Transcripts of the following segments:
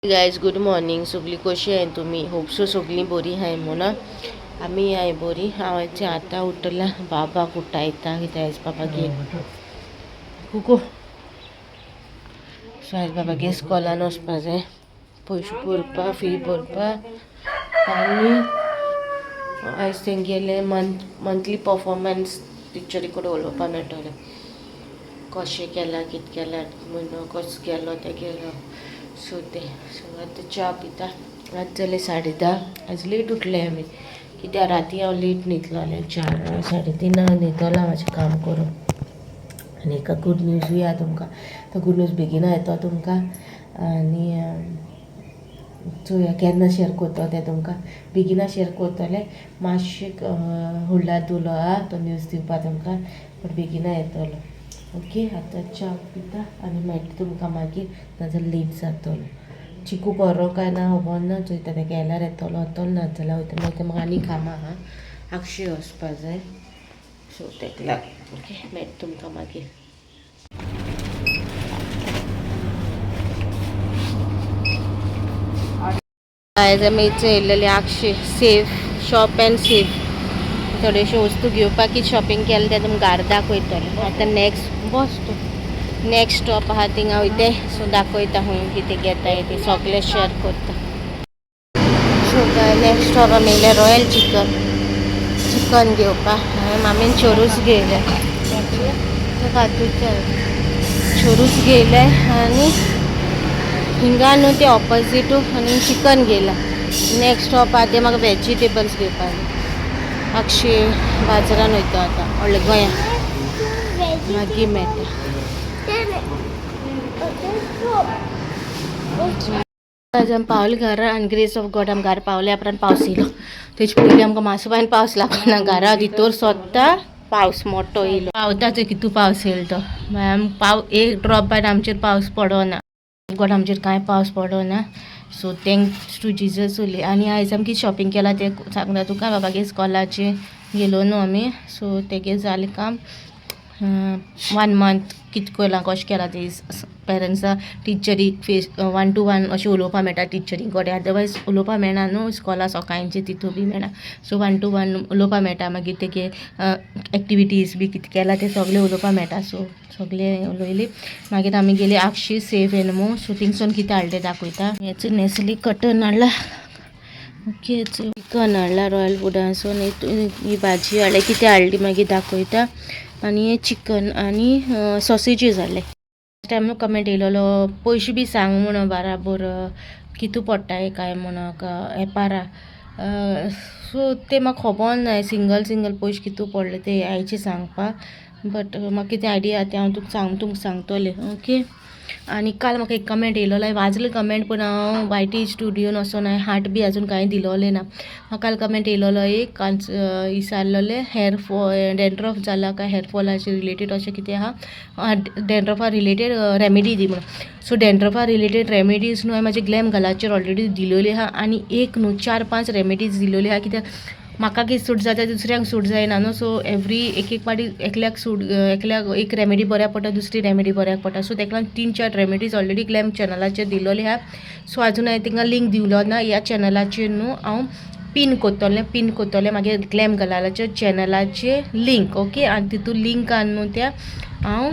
Guys good morning. सगळी कशी आहे तुम्ही? होपसो सगळी बरी आहे म्हणा. आम्ही आहे बरी. हांवें आतां उठला. बाबाक उठयता कित्याक आयज बाबा गे कुकू सो आयज बाबा गे स्कॉलान वचपा जाय. पयशे भरपा फी भरपा आनी आयज तेंगेले मंथली परफॉर्मन्स टिचरी कडेन उलोवपा मेळटलें. कशें केलां कितें केलां म्हयनो कसो गेलो तें गेलो. सो आतां च्या पिता. आज जाले 10:30. आज लेट उठले आमी कित्याक राती हांव लेट न्हिदलोलें. 4 3:30 न्हिदोलें म्हाजें काम करून. आनी एका गूड न्यूजूय आहा तुमकां. तो गूड न्यूज बेगीन येतो तुमकां आनी चोया केन्ना शेअर करता तें तुमकां. बेगिना शेअर करतलें. मातशें हुडला धुलो आहा तो न्यूज दिवपा तुमकां बट बेगिना येतलो. ओके आतां च्या पिता आनी मेळटा तुमकां मागीर. नाजाल्यार लेट जातलो. चिकू बरो काय ना खबर ना. चोयता तेका येल्यार येतलो वतलो नाजाल्यार वयता. मागीर म्हाका आनी कामां आहा. अक्षय वचपा जाय सो तेका लागून. ओके मेळटा तुमकां मागीर. आयज आमी येयलेले अक्षय सेफ शॉप एंड सेफ. थोड्योश्यो वस्तू घेवपाक कितें शॉपिंग केलें तें तुमकां घरा दाखयतलें. आतां नेक्स्ट स्टॉप आहा थिंगा वयता. सो दाखयता खंय कितें घेताय तें सगळें शेअर करता. सो नेक्स्ट स्टॉप आमी येयले रॉयल चिकन घेवपा. मामीन चोरूच घेयले. चोरूच घेयले आनी हिंगा न्हू ते ऑपोजीटू आनी चिकन घेयला. नेक्स्ट स्टॉप आहा ते म्हाका वेजिटेबल्स घेवपा. अक्षय बाजारान वयता आतां व्हडल्या गोंयान मागीर मेळटा. आज आमी पावले घरा आनी ग्रेस ऑफ गॉड आमी घरा पावले. उपरांत पावस येयलो. तेजे पयलीं आमकां मासुबान पावस लागना. घरा भितर सोदता पावस मोठो येयलो. पावता थंय कितू पावस येयलो तो. मागीर एक ड्रॉप बायन आमचेर पावस पडोना. गॉड आमचेर कांय पावस पडोना. सो थँक्स टू जिजस उली. आनी आयज आमी कितें शॉपिंग केलां तें सांगता तुका. बाबागे इस्कॉलाचें गेलो न्हू आमी. सो तेगे जालें काम 1 मंथ. कितें केलां कशें केलां तें पेरंट्सां टिचरीक 1-to-1 अशें उलोवपा मेळटा टिचरींक कडेन. अदरवायज उलोवपा मेळना न्हू इस्कॉला सकाळचें तितू बी मेळना. सो 1-to-1 उलोवपा मेळटा. मागीर तेगे एक्टिविटीज बी कितें केलां तें सगळें उलोवपा मेळटा. सो सगळें उलयली. मागीर आमी गेली अक्षय सेफ एनमो. सो थिंगसून कितें हाडलें दाखयता. हेचो नेस्ली कटन हाडला. ओके चिकन हाडला रॉयल फुडांसून. ही भाजी हाडली कितें हाडली मागीर दाखयता. आनी हे चिकन आनी सॉसेजीस हाडले. टायम कमेंट येयलोलो पयशे बी सांग म्हणून बराबर कितू पडटाय काय म्हणून एपारा. सो ते म्हाका खबर ना सिंगल पयशे कितू पडले ते आयचे सांगपा. बट म्हाका कितें आयडिया ते हांव तुमकां सांगतलें. ओके आनी काल म्हाका एक कमेंट येयलोलो. वाचलें कमेंट पूण हांव वायटी स्टुडियोन वचोन हांवें हार्ट बी आजून कांय दिलोलें ना. म्हाका काल कमेंट येयलोलो एक विचारलोलें हेअर फॉल डॅन्ड्रफ जाला काय हेअर फॉलाचे रिलेटेड अशें कितें आहा डॅन्ड्रफा रिलेटेड रेमेडी दी म्हणून. सो डॅन्ड्रफा रिलेटेड रेमेडीज न्हू हांवें म्हाजे ग्लॅम घालाचेर ऑलरेडी दिलोली आहा. आनी एक न्हू 4-5 रेमेडीज दिलोली आहा. कित्याक म्हाका कितें सूट जाता दुसऱ्यांक सूट जायना न्हू. सो एवरी एक पाटी एकल्याक एक रेमेडी बऱ्याक पडटा दुसरी रेमेडी बऱ्याक पडटा. सो तेका लागून 3-4 रेमेडीज ऑलरेडी ग्लॅम चॅनलाचेर दिलोली आहा. सो आजून हांवें तिंगा लिंक दिवलो ना. ह्या चॅनलाचेर न्हू हांव पिन कोत्तोलें मागीर ग्लॅम घालाच्या चॅनलाचे लिंक. ओके आनी तितू लिंकान न्हू त्या हांव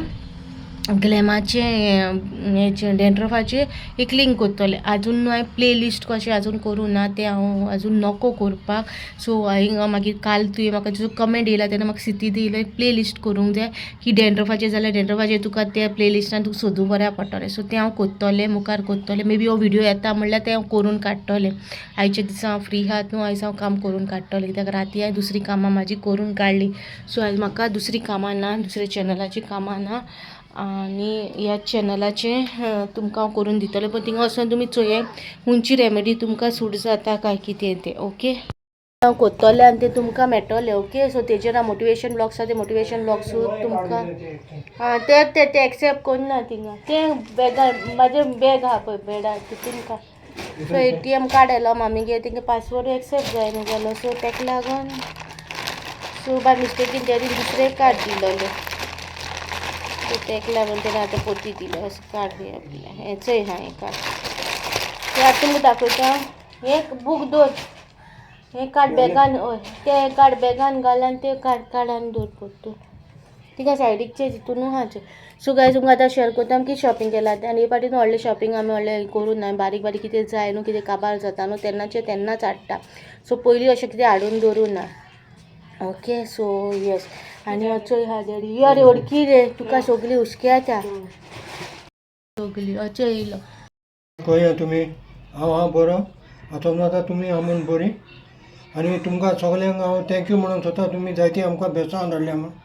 ग्लॅमाचे हेचे डॅन्ड्रफाचे एक लिंक कोत्तोलें. आजून न्हू हांवें प्ले लिस्ट कशें आजून करूं ना तें हांव आजून नको करपाक. सो हांवें मागीर काल तुवें म्हाका जो कमेंट येयला तेन्ना म्हाका सिटी दिली प्ले लिस्ट करूंक जाय की डॅन्ड्रफाचें जाल्यार डॅन्ड्रफाचें तुका त्या प्ले लिस्टान तुका सोदूं बऱ्याक पडटलें. सो तें हांव कोत्तोलें मुखार कोत्तोलें. मे बी हो व्हिडिओ येता म्हणल्यार तें हांव करून काडटलें. आयच्या दिसा हांव फ्री आहात न्हू आयज हांव काम करून काडटलें. कित्याक राती हांवें दुसरी कामां म्हाजी करून काडली. सो आयज म्हाका दुसरी कामां ना दुसऱ्या चॅनलाची कामां ना. आनी ह्या चॅनलाचे तुमकां हांव करून दितलें. पूण थिंगा वचून तुमी चोया खंयची रेमेडी तुमकां सूट जाता काय कितें तें. ओके हांव कोत्तोलें आनी तें तुमकां मेळटलें. ओके सो तेजेर हांव मोटिवेशन ब्लॉग्स आहा ते मोटिवेशन ब्लॉग्स तुमकां ते एक्सेप्ट करना थिंगा. तें बॅगान म्हाजें बॅग आहा पळय बेडार तितून काय. सो ATM कार्ड येयलो मामीगे तेंगे पासवर्ड एक्सेप्ट जायना जालो. सो तेका लागून सो बाय मिस्टेकीन तेणें दुसरें कार्ड दिलोलें. सो तेका लागून तेणें आतां पोती दिलो असो कार्ड बी आपलें हेचंय आहा हें कार्ड. हे आतां तुमकां दाखयता. एक बूक दवर, हे कार्ड बॅगान, हय ते कार्ड बॅगान घाल आनी ते कार्ड काडान दवर पडटा तिका सायडीकचे तितून हाचे. सो गायज तुमकां आतां शेअर करता की शॉपिंग केला तें. आनी हे फावटी व्हडलें शॉपिंग आमी व्हडलें करूं ना. बारीक बारीक कितें जाय न्हू, कितें काबार जाता न्हू तेन्नाचें तेन्नाच हाडटा. सो पयलीं अशें कितें हाडून दवरूं ना. Okay so yes. आनी चोय हा डॅडी यो रे ओडकी रे, तुका सगळीं हुस्की येता सगळीं. अचो येयलो कळया तुमी हांव बरो आतां आतां तुमी आमून बरी. आनी तुमकां सगल्यांक हांव थँक्यू म्हणून सोदता. तुमी जायती आमकां बेसांव धाडल्या म्हणून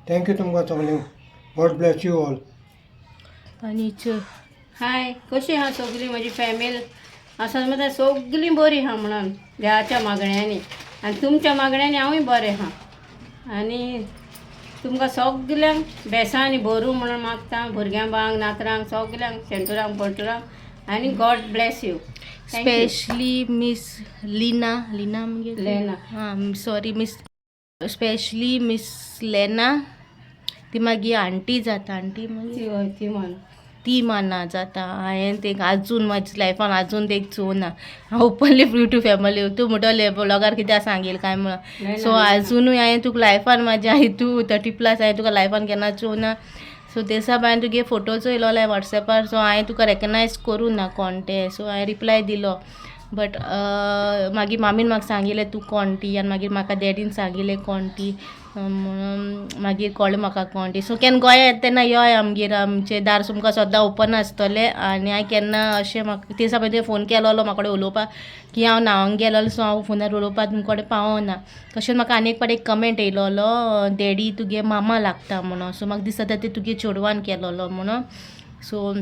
थँक्यू तुमकां सगल्यांक. God bless you all. आनी चोय हाय, कशी आहा सगळीं म्हजी फॅमिली? आसा म्हणटा सगळीं बरी आहा म्हणून देवाच्या मागण्यांनी आनी तुमच्या मागण्यांनी हांवूय बरें आहा. आनी तुमकां सगल्यांक बेसांनी भरूं म्हणून मागता. भुरग्यां बांक नातरांक सगल्यांक सेंटरांक पंटरांक आनी God bless you. Specially miss लिना म्हणजे लेना. हां सॉरी मिस, स्पेशली मिस लेना. ती मागी आंटी जाता. आंटी म्हणजे ती म्हण ती माना जाता. हांवें ते आजून म्हाज्या लायफान आजून ते चोवना. हांव ओपनली फ्री टू फॅमिली. तूं म्हणटले ब्लॉगार कित्याक सांगेल काय म्हणून. सो आजुनूय हांवें तुका लायफान म्हाज्या तूं 30+ हांवें तुका लायफान केन्ना चोवना. सो दिसा हांवें तुगे फोटो चोयलोले वॉट्सॅपार. सो हांवें तुका रेकग्नायज करूं ना कोण ते. सो हांवें रिप्लाय दिलो. बट मागीर मामीन म्हाका सांगिल्लें तूं कोण ती. आनी मागीर म्हाका डॅडीन सांगिल्लें कोण ती. म्हणून मागीर कळ्ळें म्हाका कोण ती. सो केन्ना गोंया येता तेन्ना योय आमगेर. आमचें दार तुमकां सद्दां ओपन आसतलें. आनी हांवें केन्ना अशें म्हाका ते दिसा पळय तुवें फोन केलोलो म्हाका कडेन उलोवपाक की हांव न्हांवूंक गेलोलें. सो हांव फोनार उलोवपाक तुमचे कडेन पावोना. तशेंच म्हाका आनी एक पाटी एक कमेंट येयलोलो डॅडी तुगे मामा लागता म्हणून. सो म्हाका दिसता ते तुगे चेडवान केलोलो म्हणून. सो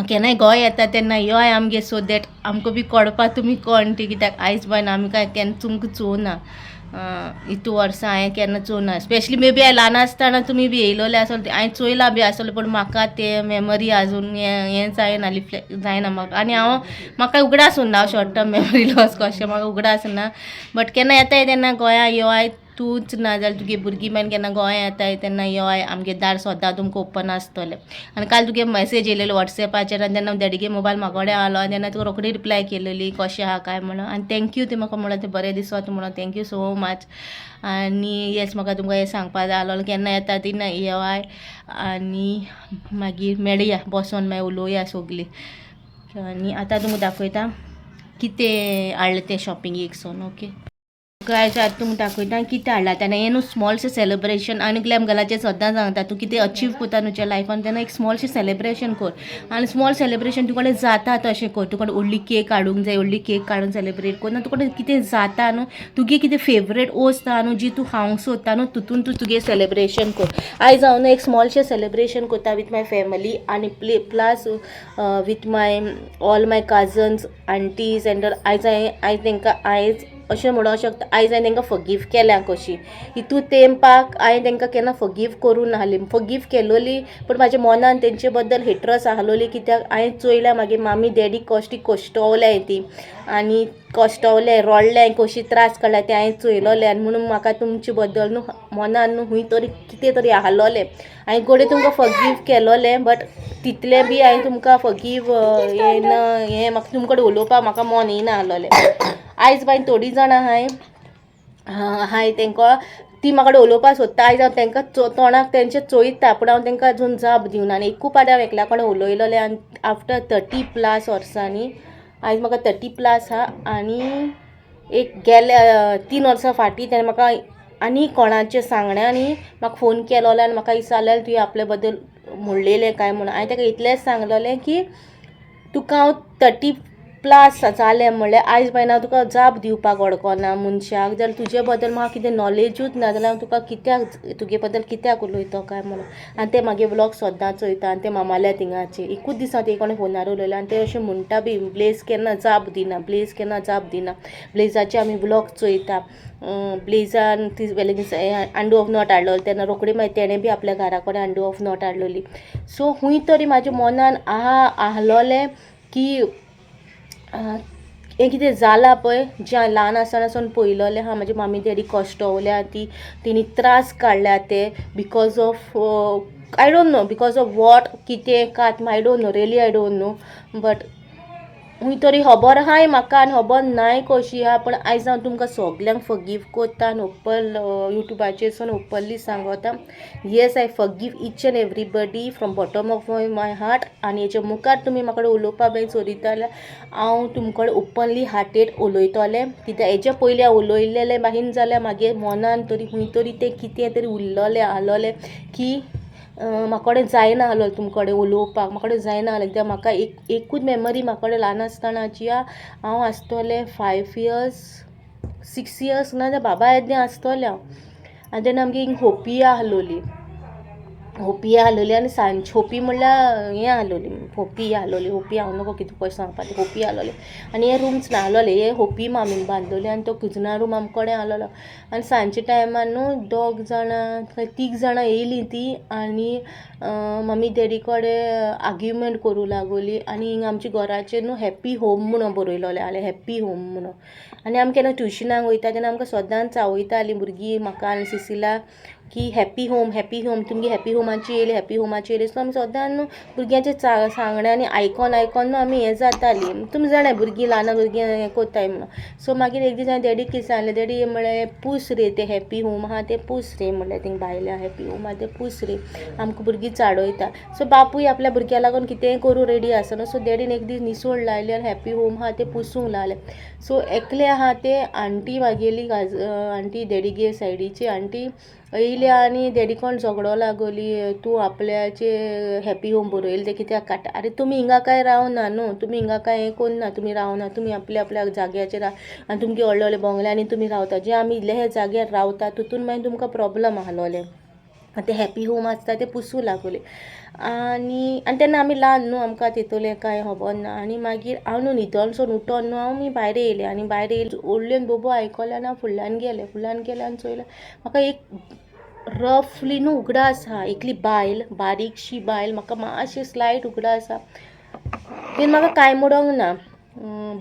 केन्नाय गोंय येता तेन्ना योय आमगे सो दॅट आमकां बी कळपा तुमी कोण ती. कित्याक आयज बायन आमी काय केन्ना तुमकां चोवना. इतू वर्सां हांवें केन्ना चोवना. स्पेशली मे बी हांवें ल्हान आसतना तुमी बी येयलोले आसतले. हांवें चोयलां बी आसतलें. पूण म्हाका ते मेमरी आजून हें जायना, रिफ्लेक्ट जायना म्हाका. आनी म्हाका उगडास उरना. हांव शॉर्ट टर्म मेमरी लॉस कशें म्हाका उगडास ना. बट केन्ना येताय तेन्ना गोंया योय. तूंच ना जाल्यार तुगे भुरगीं मागीर केन्ना गोंया येताय तेन्ना योय. आमगे दार सद्दां तुमकां ओपन आसतलें. आनी काल तुगे मॅसेज येयलेलो वॉट्सॅपाचेर. आनी तेन्ना डॅडीगे मोबायल म्हाका कडेन आहलो. आनी तेन्ना तुका रोखडी रिप्लाय केलेली कशें आहा काय म्हणून. आनी थँक्यू ते म्हाका म्हणून ते बरें दिसत म्हणून. Thank you so much. आनी येस म्हाका तुमकां हें सांगपा जाय आहलोलें केन्ना येता तेन्ना येवाय. आनी मागीर मेळया बसोन मागीर उलोवया सगळीं. आनी आतां तुमकां दाखयता कितें हाडलें तें शॉपिंगेक सोन. ओके गायज आतां तुमकां दाखयता कितें हाडलां तेन्ना. हें न्हू स्मॉलशें सेलिब्रेशन. आनी ग्लॅम घालाचें सद्दां सांगता तूं कितें अचीव करता तुज्या लायफान तेन्ना एक स्मॉलशें सेलिब्रेशन कर. आनी स्मॉल सेलिब्रेशन तुका कडेन जाता तशें कर. तुका व्हडली केक हाडूंक जाय, व्हडली केक काडून सेलिब्रेट कर ना. तुका कडेन कितें जाता न्हू, तुगे कितें फेवरेट वस्त आहा न्हू जी तूं खावंक सोदता न्हू तितून तूं तुगे सेलिब्रेशन कर. आयज हांव न्हू एक स्मॉलशें सेलिब्रेशन करता वीथ माय फॅमिली. आनी plus with my all my cousins aunties end आयज तांकां अशें म्हणूंक शकता आयज हांवें तांकां फॉरगिव केल्या कशी. हितू तेंपाक हांवें तांकां केन्ना फॉरगिव करूं नाहली. फॉरगिव केलोली पूण म्हाज्या मनान तेंचे बद्दल हेटरस आहलोली. कित्याक हांवें चोयल्या मागीर मामी डॅडी कशी कश्टवल्याय ती. आनी कश्टवलें रडलें कशी त्रास काडल्या तें हांवें चोयलोलें. आनी म्हणून म्हाका तुमचे बद्दल न्हू मनान न्हू खूंय तरी कितें तरी आहलोलें. हांवें गोडे तुमकां फॉरगिव केलोलें. बट तितलें बी हांवें तुमकां फॉरगिव हें म्हाका तुमचे कडेन उलोवपाक म्हाका मन येयना आहलोलें. आयज बाय थोडीं जाणां हांवें तांकां ती म्हाका कडेन उलोवपाक सोदता. आयज हांव तांकां तोंडाक तेंचे चोयता पूण हांव तांकां आजून जाप दिवना. आनी एकू पाटी हांव एकल्या कडेन उलयलोलें. आनी आफ्टर 30+ वर्सांनी आयज म्हाका 30+ आहा. आनी एक गेल्या 3 वर्सां फाटीं ताणें म्हाका आनी कोणाचें सांगण्यानी म्हाका फोन केलोले. आनी म्हाका विचारलें तुवें आपल्या बद्दल म्हणलेलें काय म्हणून. हांवें ताका इतलेंच सांगलोलें की तुका हांव 30+ जालें म्हणल्यार आयज बायन हांव तुका जाप दिवपाक अडकोना मनशाक. जाल्यार तुजे बद्दल म्हाका कितें नॉलेजूच ना जाल्यार हांव तुका कित्याक तुगे बद्दल कित्याक उलयता काय म्हणून. आनी ते मागीर व्लॉग सद्दां चोयता. आनी ते मामाल्या थिंगाचे एकूच दिसा ते कोणें फोनार उलयलें. आनी ते अशें म्हणटा बी ब्लेज केन्ना जाप दिना, ब्लेज केन्ना जाप दिना. ब्लेजाचे आमी व्लॉग चोयता. ब्लेजान ती अंडू ऑफ नॉट हाडलोली तेन्ना रोखडी मागीर तेणें बी आपल्या घरा कडेन अंडू ऑफ नॉट हाडलोली. सो खूंय तरी म्हाज्या मनान आहलोलें की हें कितें जालां पळय जें हांवें ल्हान आसतनासून पळयलोलें आहा. म्हाजी मामी डॅडी कश्टवल्या तेणी त्रास काडल्या ते because of I don't know because of what कितें कात I don't know really I don't know. But हूंय तरी खबर आहाय म्हाका आनी खबर नाय कशी आहा, पण आयज हांव तुमकां सगल्यांक फॉरगिव कोत्ता आनी ओपन युट्यूबाचेर सावन ओपनली सांगता, yes I forgive each end everybody from bottom of my heart. आनी हेच्या मुखार तुमी म्हाका कडेन उलोवपा बी सोदिता जाल्यार हांव तुमचे कडेन ओपनली हार्टेड उलयतलें, कित्याक हेच्या पयलीं हांव उलयलेलें बाहीन जाल्यार म्हागे मनान तरी हूंय तरी तें कितें तरी उरलोलें आहलोलें की म्हाका कडेन जायना आहलो तुमचे कडेन उलोवपाक, म्हाका कडेन जायना आहलें. कित्याक म्हाका एकूच मेमरी म्हाका कडेन ल्हान आसतनाची हांव आसतलें 5 years 6 years ना जाल्यार बाबा येदें आसतलें हांव. आनी तेन्ना आमगे हिंग होपी आहलोली आनी सांज होपी म्हणल्यार हें आहलोली होपी हांव नको कितें कशें सांगपा तें होपी आहलोली. आनी हे रूम्स नाहलोले, हे होपी मामीन बांदलोले आनी तो कुजना रूम आमचे कडेन आहलोलो. आनी सांजचे टायमार न्हू 3 जाणां येयलीं तीं आनी मम्मी डॅडी कडेन आर्ग्युमेंट करूं लागोली. आनी हिंगा आमच्या घराचेर न्हू हॅप्पी होम म्हणून बरयलोलें आहलें, हॅप्पी होम म्हणून. आनी आमी केन्ना ट्युशनाक वयता तेन्ना आमकां सदांच चावयतालीं भुरगीं म्हाका आनी सिसिला की हॅप्पी होम तुमगे हॅप्पी होमाची येयली. सो आमी सदां न्हू भुरग्यांचे सांगण्यांनी आयकोन न्हू आमी हें जातालीं. तुमी जाणाय भुरगीं ल्हान भुरगीं हें कोत्ताय म्हणून. सो मागीर एक दीस हांवें डॅडीक कितें सांगलें, डॅडी म्हणलें पूस रे तें हॅप्पी होम आहा तें पूस रे म्हणलें, थिंग भायल्या हॅप्पी होम आहा तें पूस रे, आमकां भुरगीं चाडोयता. सो बापूय आपल्या भुरग्यां लागून कितेंय करूं रेडी आसना. सो डॅडीन एक दीस निसोड लायली आनी हॅप्पी होम आहा तें पुसूंक लागलें. सो एकलें आहा तें आंटी म्हागेली आंटी डॅडीगे सायडीची आंटी येयली आनी डॅडी कोण झगडो लागोली, तूं आपल्याचे हॅप्पी होम बरयलें तें कित्याक काडटा. अरे तुमी हिंगा कांय रावना न्हू, तुमी हिंगा कांय हें कोन्ना, तुमी रावना, तुमी आपल्या जाग्याचेर आनी तुमगे व्हडले व्हडले बंगल्यांनी तुमी रावता. जे आमी इल्ले हे जाग्यार रावता तितून मागीर तुमकां प्रॉब्लम आहलोलें. ते हॅप्पी होम आसता ते पुसूं लागोले. आनी तेन्ना आमी ल्हान न्हू, आमकां तितूलें कांय खबर ना. आनी मागीर हांव न्हू न्हिदोनसून उठोन न्हू हांव भायर येयलें आनी भायर येयलें व्हडल्यान बोबो आयकलें आनी हांव फुडल्यान गेलें आनी चोयलें म्हाका एक रफली न्हू उगडास आहा, एकली बायल बारीकशी बायल म्हाका मातशें स्लायट उगडास आहा. तेणें म्हाका कांय म्हणोंक ना,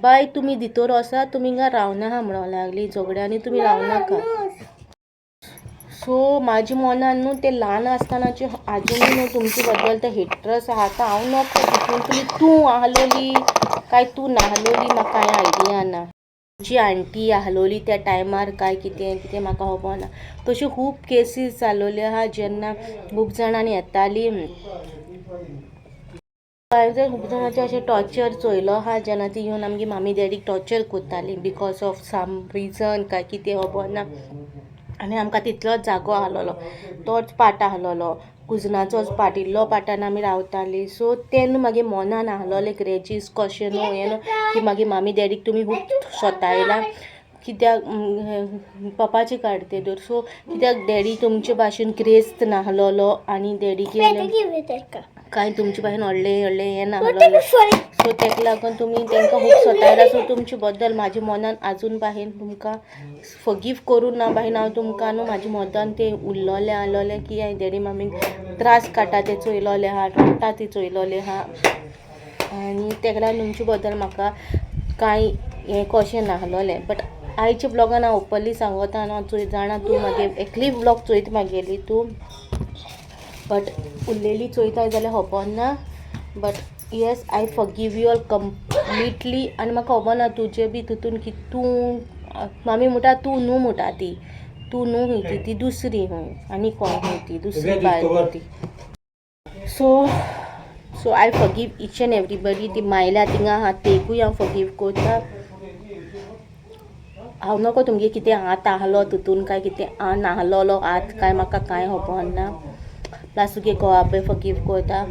बाय तुमी भितर वोसा, तुमी हिंगा रावनाका म्हणोंक लागली, झगड्यांनी तुमी रावनाका. सो म्हाज्या मनान न्हू तें ल्हान आसतनाचें आजुनूय न्हू तुमचे बद्दल तें हेट्रस आहा. आतां हांव नको तितून तूं आहलोली काय तूं नाहलोली म्हाका कांय आयडिया ना. जी आंटी आहलोली त्या टायमार काय कितें म्हाका खबर ना. तश्यो खूब केसीस जालोल्यो आहा जेन्ना खूब जाणांनी येतालीं. हांवें खूब जाणांचें अशें टॉर्चर चोयलो आहा जेन्ना ती येवन आमगे मामी डॅडीक टॉर्चर कोत्तालीं बिकॉज ऑफ सम रिजन काय कितें खबर ना. आनी आमकां तितलोच जागो आहलोलो, तोच पाट आहलोलो, कुजनाचोच पाट, इल्लो पाटान आमी रावतालीं. सो तेन्ना मागीर मनान आहलोलें ग्रेजीस कशें न्हू हें न्हू की मागीर मामी डॅडीक तुमी खूब स्वतायला कित्याक पप्पाची काडटे तर. सो कित्याक डॅडी तुमचे भाशेन क्रेस्त नाहलोलो आनी डॅडीक कांय तुमचे भाशेन व्हडलें हें नाहलोलें. सो तेका लागून तुमी तांकां खूब स्वतायला. सो तुमचे बद्दल म्हाज्या मनान आजून बाहेन तुमकां फॉरगिव करूं ना बाहेन हांव तुमकां न्हू म्हाज्या मनान तें उरलोलें आहलोलें की हांवें डॅडी मामीक त्रास काडटा तें चोयलोलें आहा, रडटा तें चोयलोलें आहा. आनी तेका लागून तुमचे बद्दल म्हाका कांय हें कशें नाहलोलें. बट आयच्या ब्लॉगान हांव ओपनली सांगता न्हू जाणा तूं मागीर एकली ब्लॉग चोयता मागेली तूं, बट उरलेली चोयता जाल्यार खबर ना. But yes I forgive you all completely. आनी म्हाका खबर ना तुजें बी तितून की तूं मामी म्हणटा तूं न्हू म्हणटा तूं न्हू खंय ती दुसरी खंय आनी कोण खंय ती दुसरी बायल ती. So I forgive each end everybody. ती मायल्या थिंगा आहा तेकूय हांव फॉरगिव कोत्ता. हांव नको तुमगे कितें हात आहलो तितून काय कितें नाहलोलो हात काय म्हाका कांय खबर ना. प्लस तुगे घोवापय फॉरगिव कोत्ता.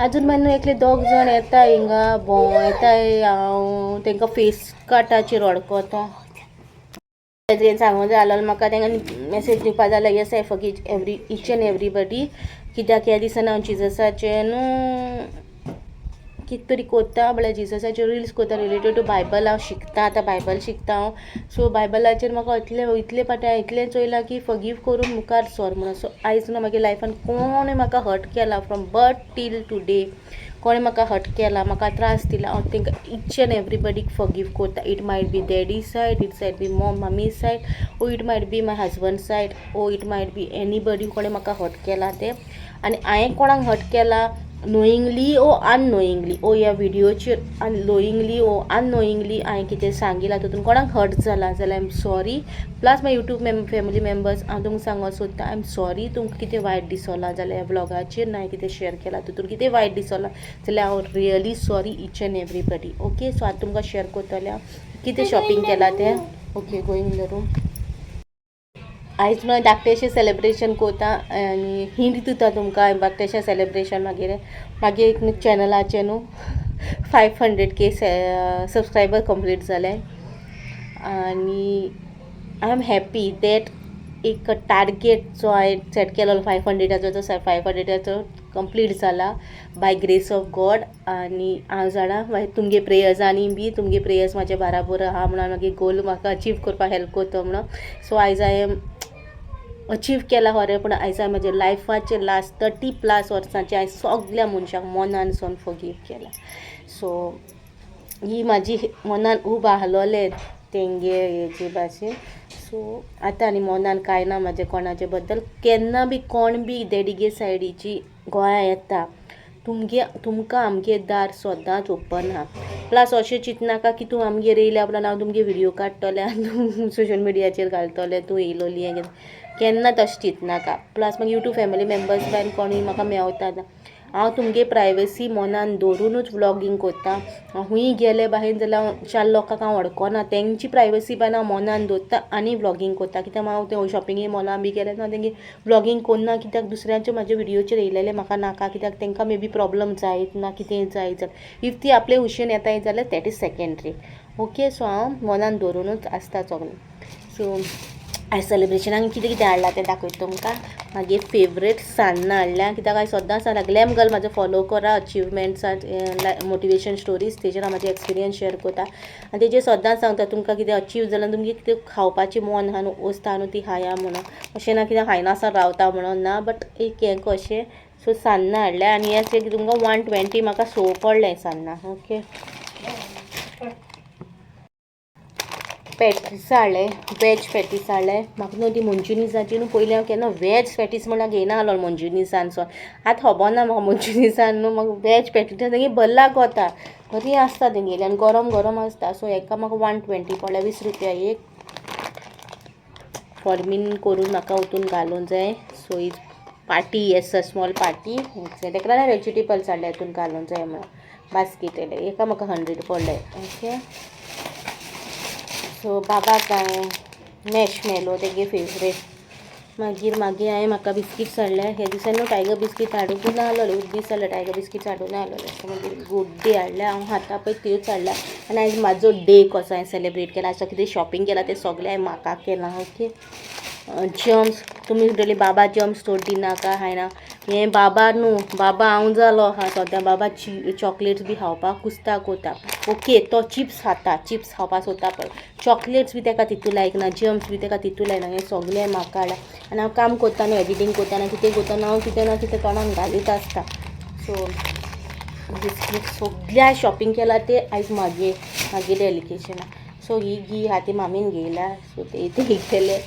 आजून मागीर एकले 2 जाण येता हिंगा येताय, हांव तांकां फेस काटाचेर अडकोता. कितें सांगूंक जाय आहलोलें म्हाका तांकां मॅसेज दिवपा जाल्यार yes I forgive each end everybody. कित्याक ह्या दिसान हांव जिजसाचें न्हू कितें तरी कोत्ता म्हळ्यार जिजसाचे रिल्स कोत्ता रिलेटेड टू बायबल. हांव शिकता आतां बायबल शिकता हांव. सो बायबलाचेर म्हाका इतले पाटी हांवें इतलें चोयलां की फॉरगिव करून मुखार सर म्हणून. सो आयज न्हू म्हागे लायफान कोणें म्हाका हर्ट केला फ्रॉम बर्थ टील टुडे, कोणें म्हाका हर्ट केला म्हाका त्रास दिला हांव तांकां ईच एंड एवरीबडीक फॉरगिव कोत्ता. It might be daddy side, it might be mummy side, ओ it might be my husband side, ओ इट मायट बी एनीबडी कोणें म्हाका हर्ट केला तें. आनी हांवें कोणाक हर्ट केला नोईंगली ओ अननोईंगली ओ ह्या व्हिडिओचेर नोईंगली ओ अननोईंगली हांवें कितें सांगिलां तातूंत कोणाक हर्ट जाला जाल्यार I am sorry. Plus my YouTube family members हांव तुमकां सांगूंक सोदतां आय एम सॉरी. तुमकां कितें वायट दिसलां जाल्यार ब्लॉगाचेर हांवें कितें शेअर केलां तातूंत कितें वायट दिसलां जाल्यार हांव really sorry each end everybody. Okay, so आतां तुमकां शेअर करतलें हांव कितें शॉपिंग केलां तें. Okay, going in the room. आयज म्हळ्यार धाकटेशें सेलेब्रेशन कोता आनी हिंट दिता तुमकां धाकटेशें सेलेब्रेशन मागीर एक चॅनलाचें न्हू 500K सबस्क्रायबर कंप्लीट जाले आनी आय एम हॅप्पी दॅट एक टार्गेट जो हांवें सेट केलो 500 तो 500 कंप्लीट जाला बाय ग्रेस ऑफ गॉड. आनी हांव जाणा तुमगे प्रेयर्सांनी बी तुमगे प्रेयर्स म्हाजे बराबर आहा म्हणून मागीर गोल म्हाका अचीव करपाक हेल्प करता म्हणून. सो आयज हांवें अचीव केला खरें पूण आयज हांवें म्हज्या लायफाचे लास्ट 30+ वर्सांचे हांवें सगल्या मनशांक मनान सावन फॉरगिव केला. सो ही म्हाजी मनान खूब आहलोले तेंगे हेजे भाशेन. सो आतां आनी मनान कांय ना म्हाजे कोणाचे बद्दल. केन्ना बी कोण बी देडगे सायडीची गोंया येता तुमकां आमगे दार सदांच ओपन आहा. प्लस अशें चिंतनाका की तूं आमगेर येयल्या उपरांत हांव तुमगे व्हिडिओ काडटलें आनी तूं सोशल मिडियाचेर घालतलें तूं येयलोली हें केन्ना तशें चिंतनाका. प्लस मागीर यूट्यूब फॅमिली मेंबर्स बीन कोणूय म्हाका मेवता हांव तुमगे प्रायवसी मनान दवरूनच व्लॉगींग कोत्ता. हूंय गेलें भायर जाल्यार 4 लोकांक हांव वळखना तेंची प्रायवसी बाय हांव मनान दवरता आनी व्लॉगींग कोत्ता. कित्याक हांव तें शॉपिंगे मॉलां बी गेलें ना तेंगे व्लॉगींग कोन्ना कित्याक दुसऱ्यांचे म्हाजे व्हिडिओचेर येयलेले म्हाका नाका. कित्याक तेंकां मे बी प्रॉब्लम जायत ना कितें जायत जाल्यार इफ ती आपले हुशेन येताय जाल्यार that is secondary. Okay, so हांव मनान दवरूनच आसता सगळें. सो आयज सेलेब्रेशनाक कितें कितें हाडलां तें दाखयता तुमकां. म्हागे फेवरेट सान्नां हाडल्या कित्याक हांवें सदां सांगलां ग्लॅम गर्ल म्हाजो फॉलो करा अचिवमेंट्स मोटिवेशन स्टोरीज तेजेर हांव म्हाजे एक्सपिरियन्स शेअर करता आनी तेजेर सदां सांगता तुमकां कितें अचीव जाल्यार तुमगे कितें खावपाची मन आहा न्हू वस्त आहा न्हू ती खाया म्हणून. अशें ना कितें खायनासतना रावता म्हणून ना बट एक हें कशें. सो सान्नां हाडल्या आनी हें तुमकां 120 म्हाका 100 पडलें सान्नां. ओके, पॅटीस हाडले वॅज पॅटीस हाडले म्हाका न्हू ती मंचुनिसाची न्हू पयलीं हांव केन्ना वॅज पॅटीस म्हळ्यार घेयना आसलो मंचुनिसानसो. आतां खबर ना म्हाका मंचुनिसान न्हू म्हाका वॅज पॅटीस तेंगे बल्ला कोता बरी आसता तेंगेली आनी गरम गरम आसता. सो हेका म्हाका 120 पडल्या 20 रुपया एक. फॉर्मीन करून म्हाका वतून घालूंक जाय. सो ही पार्टी येस स्मॉल पार्टी तेका लागून वेजिटेबल्स हाडले हितून घालूंक जाय म्हळ्यार बास्केट येयले एका म्हाका 100 पडले. ओके, सो बाबाक हांवें मॅशमेलो तेगे फेवरेट. मागीर हांवें म्हाका बिस्कीट्स हाडले. ह्या दिसांनी न्हू टायगर बिस्कीट हाडूंक ना आसलेले खूब दीस जाले टायगर बिस्कीट्स हाडूंक ना आसलेले. सो मागीर गूड डे हाडले हांव खाता पळय त्योच हाडल्या आनी आयज म्हाजो डे कसो हांवें सेलेब्रेट केला. असो कितें शॉपिंग केला तें सगळें हांवें म्हाका केलां. ओके, जम्स तुमी म्हणटली बाबा जम्स तोड दिनाका हायना हें बाबा न्हू बाबा हांव जालो आहा सद्या बाबा चॉकलेट्स बी खावपाक कुस्ताक कोता. ओके, तो चिप्स खाता चिप्स खावपाक सोदता पळय चॉकलेट्स बी तेका तितू लायक जम्स बी तेका तितू लायना. हें सगळें म्हाका हाडलां आनी हांव काम करता न्हू एडिटींग करता ना कितें करता हांव कितें ना कितें तोंडान घालीत आसता. सो बिस्कीट सगळ्या शॉपिंग केला ते आयज म्हागे डेलिकेशन. सो ही घी हा ती मामीन घेयला. सो ते गेले.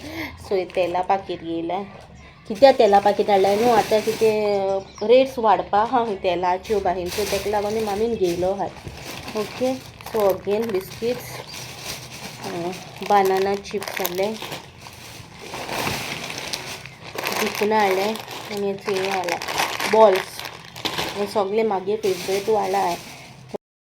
सो तेला पाकीट घेयला. कित्याक तेला पाकीट हाडलाय न्हू आतां कितें रेट्स वाडपा आहा तेलाच्यो बाहेर. सो तेका लागून मामीन घेयलो आहा. Okay, so again biscuits banana chips हाडले भिकणां हाडले आनी हें हाडला बॉल्स. हे सगळे म्हागे फेवरेट हाडला.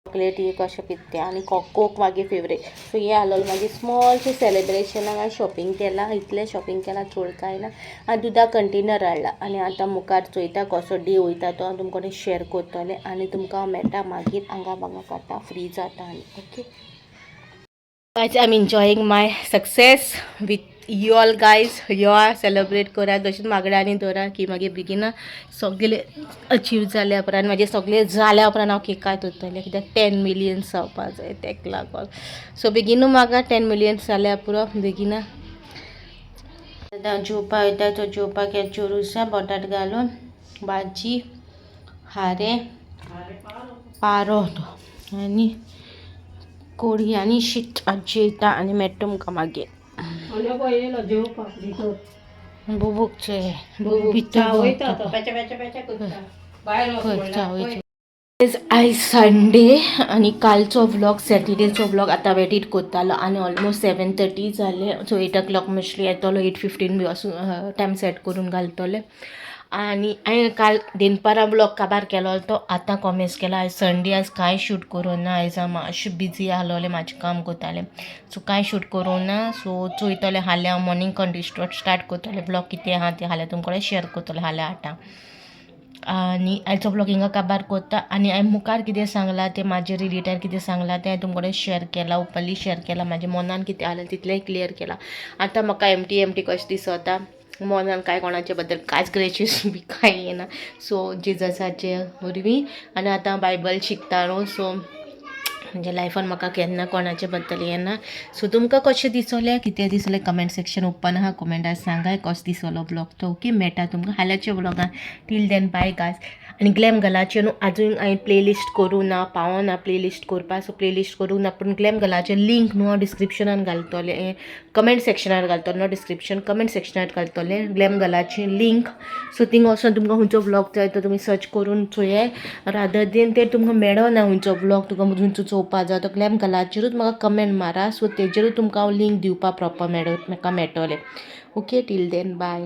चॉकलेट एक अशें कितें आनी कोक म्हागे फेवरेट. सो हें हाडलेलें म्हागे स्मॉलशें सेलेब्रेशनाक हांवें शॉपिंग केलां. इतलें शॉपिंग केलां चड कांय ना. आनी दुदा कंटेनर हाडला आनी आतां मुखार चोयता कसो डे वयता तो हांव तुमकां शेअर करतलें आनी तुमकां हांव मेळटा मागीर हांगा भांगा काडटा फ्री जाता आनी. Okay, guys, I'm enjoying my success with you all guys. You are celebrate करा तशेंच मागण्यांनी दवरा की मागीर बेगिना सगळे अचीव जाल्या उपरांत म्हाजे सगळे जाल्या उपरांत हांव केकाय दवरतलें कित्याक 10 मिलियन्स जावपा जाय तेका लागोन. सो बेगिनू म्हाका 10 मिलियन्स जाल्या पुरो बेगिना जेवपा वयता तो जेवपाक हें चोरुसा बटाट घालून भाजी हारें पारो आनी कोडी आनी शीत आजी येता आनी मेळटा तुमकां मागीर. बुबूकचे भितर आयज संडे आणि कालचो व्लॉग सॅटर्डेचो व्लॉग आतां एडिट कोत्तालो आनी ऑलमोस्ट 7:30 जाले. सो 8 o'clock मोस्टली येतलो. 8:15 बी वचून टायम सेट करून घालतले. आणि हांवें काल देनपारा व्लॉग काबार केलो तो आतां कॉमेंट्स केला. आयज संडे आयज कांय शूट करूं ना. आयज हांव मातशें बिजी आहलोलें म्हाजें काम कोतालें. सो कांय शूट करूं ना. सो चोयतलें हाल्यां हांव मॉर्निंग कंटिन्यू स्टार्ट कोतलें. व्लॉग कितें आहा तें हाल्यां तुमकडेन शेअर कोतलें हाल्यां 8. आणि आयचो ब्लॉग हिंगा काबार कोत्ता. आणि हांवें मुखार कितें सांगलां तें म्हाजे रिलेटेड कितें सांगलां तें तुमचे कडेन शेअर केलां. ओपनली शेअर केलां. म्हाज्या मनान कितें आलें तितलेंय क्लियर केलां. आतां म्हाका एमटी कशें दिसता. मनान कांय कोणाचे बद्दल कांयच ग्रेचियस बी कांय येना. सो जेजसाचे वरवीं आनी आतां बायबल शिकता न्हू. सो म्हणजे लायफान म्हाका केन्ना कोणाचे बद्दल येना. सो तुमकां कशें दिसलें कितें दिसलें कमेंट सेक्शन ओपन आहा. कमेंटार सांगाय कसो दिसलो ब्लॉग तो. ओके मेळटा तुमकां हाल्याच्या ब्लॉगान. Till then bye guys. आनी ग्लॅम गलाचे न्हू आजून हांवें प्लेलिस्ट करूं ना पावना प्लेलिस्ट करपा. सो प्लेलिस्ट करूं ना पूण ग्लॅम गलाचे लिंक न्हू हांव डिस्क्रिप्शनान घालतलें. कमेंट सेक्शनार घालतलें. नो डिस्क्रिप्शन कमेंट सेक्शनार घालतलें ग्लॅम गलाची लिंक. सो थिंग वचून तुमकां खंयचो ब्लॉग जाय तो तुमी सर्च करून चोयाय. रादर देन ते तुमकां मेळना खंयचो ब्लॉग तुका खंयचो चोवपा जाय तो ग्लॅम गलाचेरूच म्हाका कमेंट मारा. सो तेजेरूच तुमकां हांव लिंक दिवपा प्रॉपर म्हाका मेळटलें. Okay till then bye.